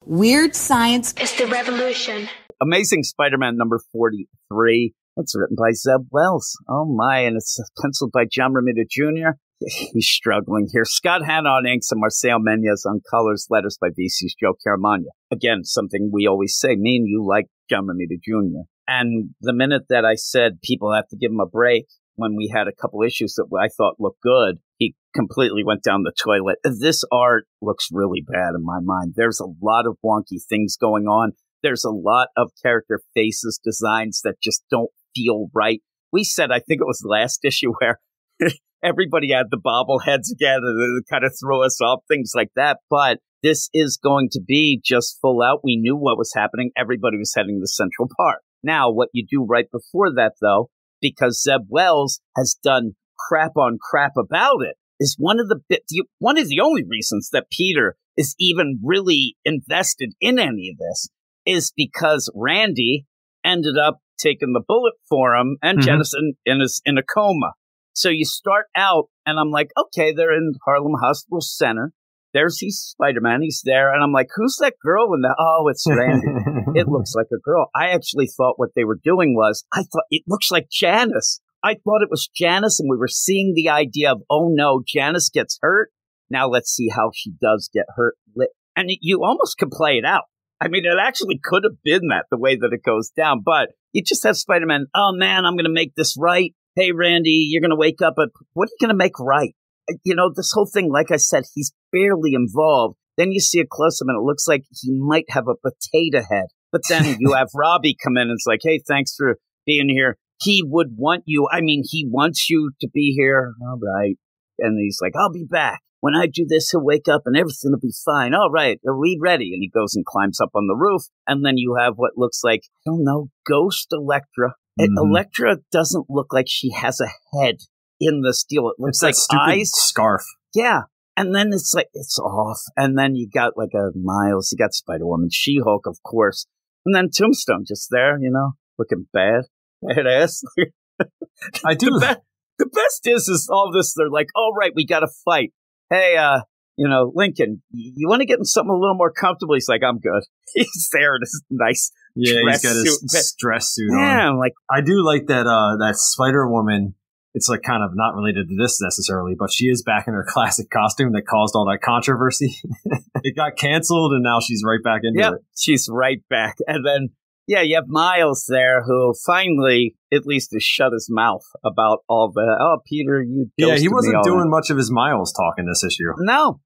Weird Science is the revolution. Amazing Spider-Man number 43. It's written by Zeb Wells. Oh my, and it's penciled by John Romita Jr. He's struggling here. Scott Hanna on inks and Marcel Menez on colors, letters by VC's Joe Caramagna. Again, something we always say, me and you like John Romita Jr. And the minute that I said people have to give him a break, when we had a couple issues that I thought looked good, he completely went down the toilet. This art looks really bad in my mind. There's a lot of wonky things going on. There's a lot of character faces, designs that just don't feel right. We said, I think it was the last issue, where everybody had the bobbleheads again and it kind of threw us off, things like that. But this is going to be just full out. We knew what was happening. Everybody was heading to Central Park. Now, what you do right before that, though, because Zeb Wells has done crap on crap about it, is one of the only reasons that Peter is even really invested in any of this is because Randy ended up taking the bullet for him and Jennison is in a coma. So you start out and I'm like, okay, they're in Harlem Hospital Center. There's Spider-Man. He's there. And I'm like, who's that girl in that? Oh, it's Randy. It looks like a girl. I actually thought what they were doing was, I thought it looks like Janice. I thought it was Janice, and we were seeing the idea of, oh no, Janice gets hurt. Now let's see how she does get hurt. And you almost could play it out. I mean, it actually could have been that, the way that it goes down. But you just have Spider-Man, oh man, I'm going to make this right. Hey, Randy, you're going to wake up. What are you going to make right? You know, this whole thing, like I said, he's barely involved. Then you see a close-up and it looks like he might have a potato head. But then you have Robbie come in and it's like, hey, thanks for being here. He would want you. I mean, he wants you to be here. All right. And he's like, I'll be back. When I do this, he'll wake up and everything will be fine. All right. Are we ready? And he goes and climbs up on the roof. And then you have what looks like, I don't know, Ghost Elektra. Elektra doesn't look like she has a head in this deal. It looks like eyes. Scarf. Yeah. And then it's like, it's off. And then you got like a Miles. You got Spider-Woman, She-Hulk, of course. And then Tombstone just there, you know, looking badass. I do. The best is all this. They're like, all right, we got to fight. Hey, Lincoln, you want to get in something a little more comfortable? He's like, I'm good. He's there in his nice he's got his suit. dress suit on. Yeah, I'm like, I do like that Spider-Woman. It's like kind of not related to this necessarily, but she is back in her classic costume that caused all that controversy. It got canceled and now she's right back into it. She's right back. And then, you have Miles there who finally at least has shut his mouth about all the, oh, Peter, you ghosted me. Yeah, he wasn't doing much of his Miles talk in this issue. No,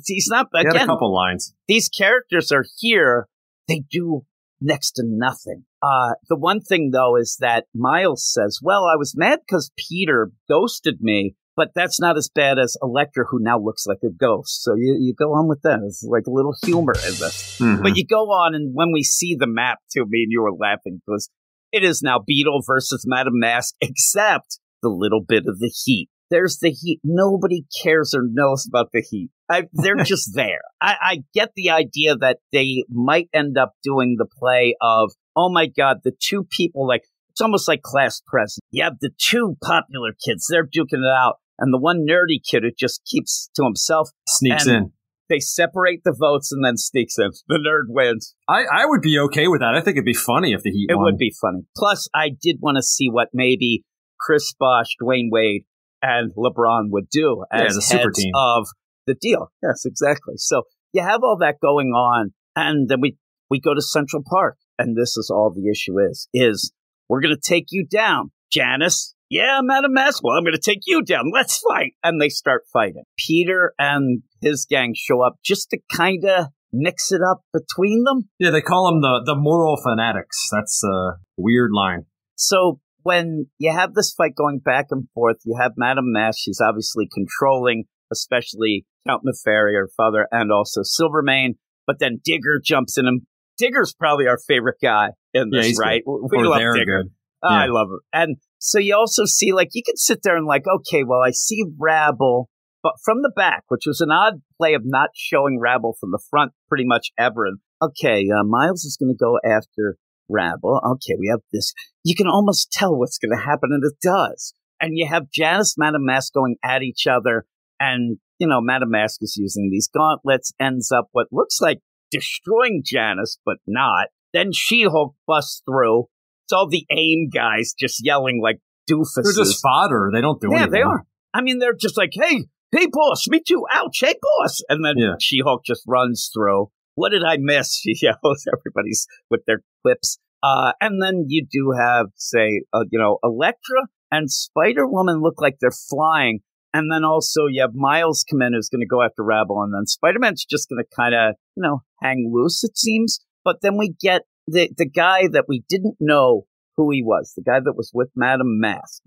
he's not. Again, he had a couple lines. These characters are here. They do next to nothing. The one thing, though, is that Miles says, well, I was mad because Peter ghosted me, but that's not as bad as Elektra, who now looks like a ghost. So you go on with that. It's like a little humor in this. But you go on, and when we see the map, too, me and you were laughing, because it is now Beetle versus Madame Mask, except the little bit of the heat. There's the heat. Nobody cares or knows about the heat. They're just there. I get the idea that they might end up doing the play of, oh my God, the two people, like, it's almost like class president. You have the two popular kids, they're duking it out. And the one nerdy kid who just keeps to himself. Sneaks in. They separate the votes and then sneaks in. The nerd wins. I would be okay with that. I think it'd be funny if the Heat won. It would be funny. Plus, I did want to see what maybe Chris Bosh, Dwayne Wade, and LeBron would do as a super team of the deal. Yes, exactly. So you have all that going on, and then we go to Central Park, and this is all the issue is we're going to take you down, Janice. Yeah, Madam Mask. Well, I'm going to take you down. Let's fight. And they start fighting. Peter and his gang show up just to kind of mix it up between them. Yeah, they call them the moral fanatics. That's a weird line. So when you have this fight going back and forth, you have Madame Mask. She's obviously controlling, especially Count Nefari, her father, and also Silvermane. But then Digger jumps in, and Digger's probably our favorite guy in this, right? We love Digger. Good. Oh, yeah. I love him. And so you also see, like, you can sit there and like, okay, well, I see Rabble, but from the back, which was an odd play of not showing Rabble from the front pretty much ever. And okay, Miles is going to go after Rabble. Okay, we have this. You can almost tell what's going to happen, and it does. And you have Janice, Madame Mask going at each other, and, Madame Mask is using these gauntlets, ends up what looks like destroying Janice, but not. Then She-Hulk busts through. It's all the AIM guys just yelling like doofuses. They're just fodder. They don't do anything. Yeah, they are. I mean, they're just like, hey, boss, me too. Ouch, hey, boss. And then She-Hulk just runs through. What did I miss? She yells. Everybody's with their clips. And then you do have, say, Elektra and Spider-Woman look like they're flying. And then also you have Miles come in who's going to go after Rabble. And then Spider-Man's just going to kind of, hang loose, it seems. But then we get the guy that we didn't know who he was, the guy that was with Madame Mask,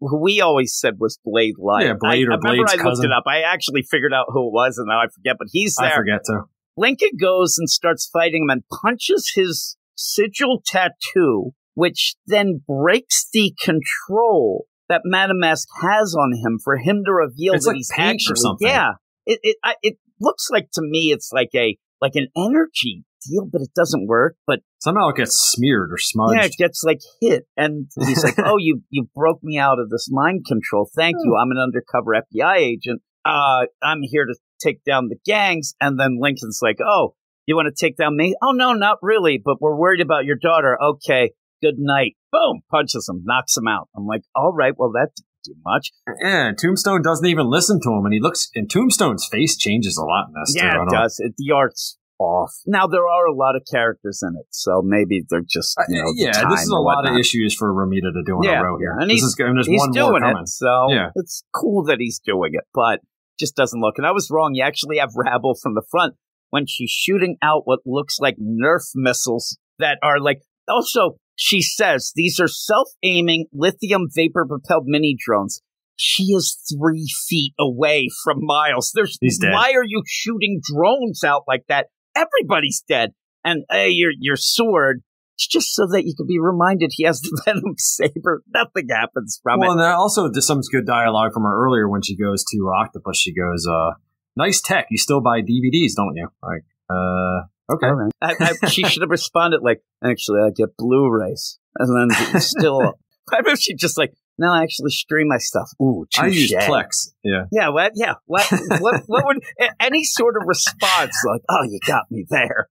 who we always said was Blade Light. Yeah, Blade or Blade's cousin. I looked it up. I actually figured out who it was, and now I forget, but he's there. I forget, too. Lincoln goes and starts fighting him and punches his sigil tattoo, which then breaks the control that Madame Mask has on him for him to reveal it's that like he's paint actually, or something. Yeah. It looks like, to me, it's like an energy deal, but it doesn't work. But somehow it gets smeared or smudged. Yeah, it gets hit, and he's like, "Oh, you broke me out of this mind control. Thank you. I'm an undercover FBI agent. I'm here to take down the gangs." And then Lincoln's like, "Oh, you want to take down me? Oh no, not really. But we're worried about your daughter. Okay, good night." Boom, punches him, knocks him out. I'm like, all right, well that didn't do much. Yeah, Tombstone doesn't even listen to him, and Tombstone's face changes a lot in this. Yeah, it does. The art's off. Now, there are a lot of characters in it, so maybe they're just, this is a lot of issues for Romita to do in a row here. And he's doing it, so it's cool that he's doing it, but just doesn't look. And I was wrong. You actually have Rabble from the front when she's shooting out what looks like Nerf missiles that are also, she says, these are self-aiming lithium vapor-propelled mini drones. She is 3 feet away from Miles. He's dead. Why are you shooting drones out like that? Everybody's dead. And your sword, it's just so that you can be reminded he has the Venom saber. Nothing happens from it. Well, and there also some good dialogue from her earlier when she goes to Octopus. She goes, nice tech. You still buy DVDs, don't you? Like, okay. Right. She should have responded actually, I get Blu-rays. And then still, I bet she just no, I actually stream my stuff. Ooh, touche. I use Plex. Yeah. Yeah. What? Yeah. What would any sort of response oh, you got me there?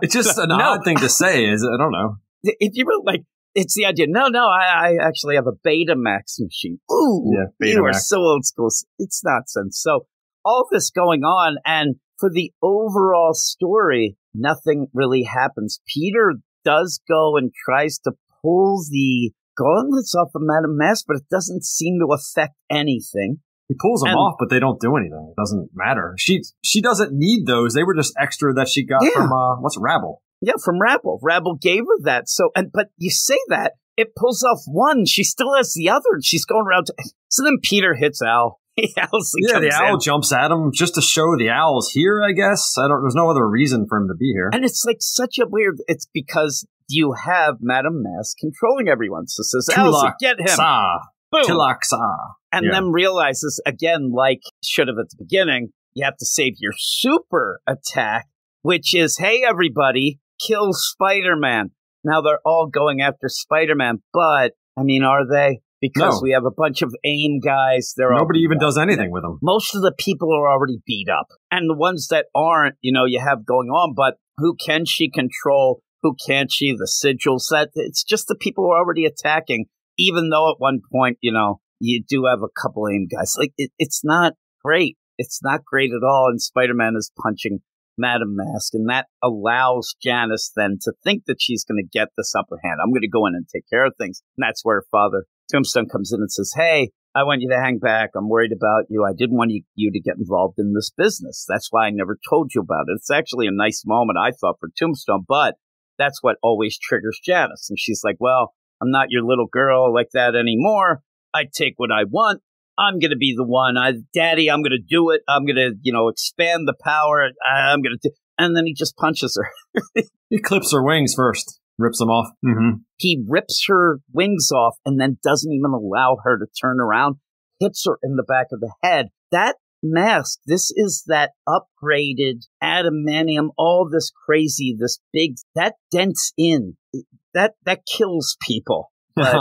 It's just an odd thing to say. I don't know. If you were it's the idea. No, I actually have a Betamax machine. Ooh, yeah, you are so old school. It's nonsense. So all this going on, and for the overall story, nothing really happens. Peter does go and tries to pull the gauntlets off of Madame Mask, but it doesn't seem to affect anything. He pulls them off, but they don't do anything. It doesn't matter. She doesn't need those. They were just extra that she got from Rabble. Yeah, from Rabble. Rabble gave her that. So, but you say that it pulls off one. She still has the other. And she's going around. So then Peter hits Al. The owl jumps at him just to show the owl's here. I guess there's no other reason for him to be here. And it's such a weird. It's because you have Madame Mask controlling everyone. So says, Elsa, get him. Boom. Tilak-sa. And then realizes, again, should have at the beginning, you have to save your super attack, which is, hey, everybody, kill Spider-Man. Now they're all going after Spider-Man, but, are they? Because we have a bunch of AIM guys. Nobody even does anything with them. Most of the people are already beat up. And the ones that aren't, you have going on, but who can she control? Who can't she? The sigils. It's just the people who are already attacking, even though at one point, you do have a couple AIM guys. It's not great. It's not great at all. And Spider-Man is punching Madame Mask, and that allows Janice then to think that she's going to get this upper hand. I'm going to go in and take care of things. And that's where Father Tombstone comes in and says, hey, I want you to hang back. I'm worried about you. I didn't want you to get involved in this business. That's why I never told you about it. It's actually a nice moment, I thought, for Tombstone, but that's what always triggers Janice. And she's like, well, I'm not your little girl like that anymore. I take what I want. I'm going to be the one. Daddy, I'm going to do it. I'm going to, expand the power. I'm going to and then he just punches her. He clips her wings first. Rips them off. Mm-hmm. He rips her wings off and then doesn't even allow her to turn around. Hits her in the back of the head. That mask, this is that upgraded adamantium, all this crazy, this big, that dents in. That kills people. But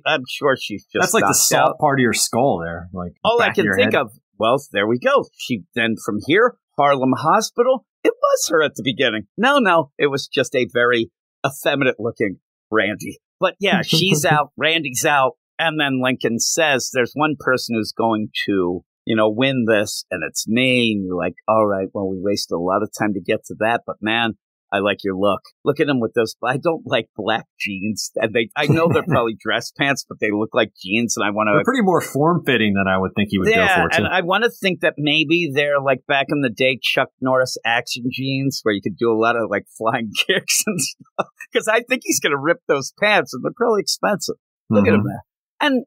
I'm sure she's just that's the soft part of your skull there. All I can think of, well, there we go. She then from here Harlem Hospital, it was her at the beginning. No, it was just a very effeminate-looking Randy. But yeah, she's out, Randy's out, and then Lincoln says there's one person who's going to, win this, and it's me. And you're like, all right, well, we wasted a lot of time to get to that, but man, I like your look. Look at him with those. I don't like black jeans. I know they're probably dress pants, but they look like jeans, and I want to. They're pretty more form fitting than I would think he would go for. And I want to think that maybe they're like back in the day Chuck Norris action jeans, where you could do a lot of like flying kicks and stuff. Because I think he's going to rip those pants, and they're probably expensive. Look at him there.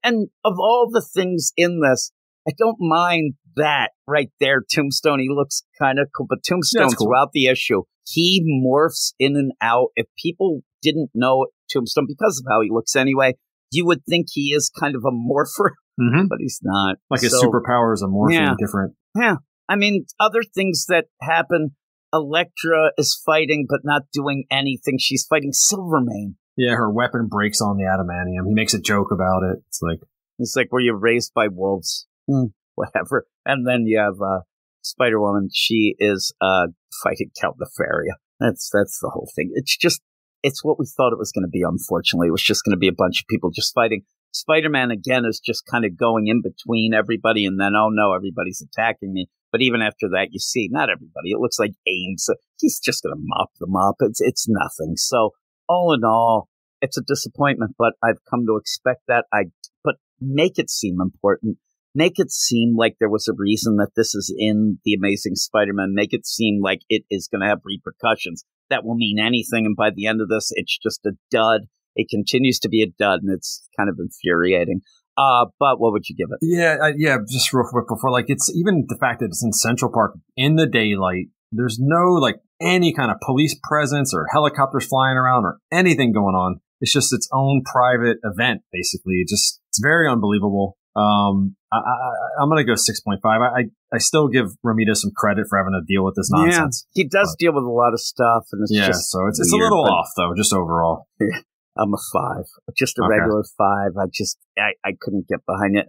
And of all the things in this, I don't mind that right there. Tombstone, he looks kind of cool, but Tombstone throughout the issue, he morphs in and out. If people didn't know Tombstone because of how he looks anyway, you would think he is kind of a morpher, but he's not. Like his superpower is a morphing different. Yeah. I mean, other things that happen, Elektra is fighting but not doing anything. She's fighting Silvermane. Yeah, her weapon breaks on the adamantium. He makes a joke about it. He's like, were you raised by wolves? Whatever. And then you have Spider-Woman. She is fighting Count Nefaria. That's the whole thing. It's what we thought it was going to be, unfortunately. It was just going to be a bunch of people just fighting. Spider-Man, again, is just kind of going in between everybody, and then, oh no, everybody's attacking me. But even after that, you see, not everybody. It looks like Ames. He's just going to mop them up. It's nothing. So, all in all, it's a disappointment, but I've come to expect that. But make it seem important. Make it seem like there was a reason that this is in The Amazing Spider-Man. Make it seem like it is going to have repercussions that will mean anything. And by the end of this, it's just a dud. It continues to be a dud, and it's kind of infuriating. But what would you give it? Yeah. Just real quick before, it's even the fact that it's in Central Park in the daylight. There's no any kind of police presence or helicopters flying around or anything going on. It's just its own private event, basically. It's very unbelievable. I'm going to go 6.5. I still give Romita some credit for having to deal with this nonsense. Yeah, he does deal with a lot of stuff. And so it's a little off, though, just overall. I'm a 5. Just a regular 5. I couldn't get behind it.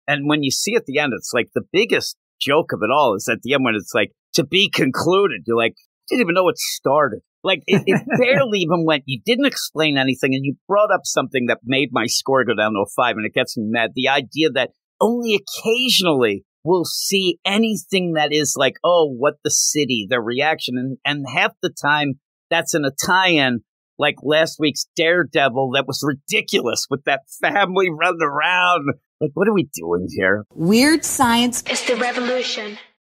And when you see at the end, it's like the biggest joke of it all is at the end when it's like, to be concluded. You're like, I didn't even know it started. It barely even went. You didn't explain anything, and you brought up something that made my score go down to a 5, and it gets me mad. The idea that only occasionally we'll see anything that is like, oh, what the city, their reaction, and half the time that's in a tie-in, like last week's Daredevil, that was ridiculous with that family running around. What are we doing here? Weird science is the revolution.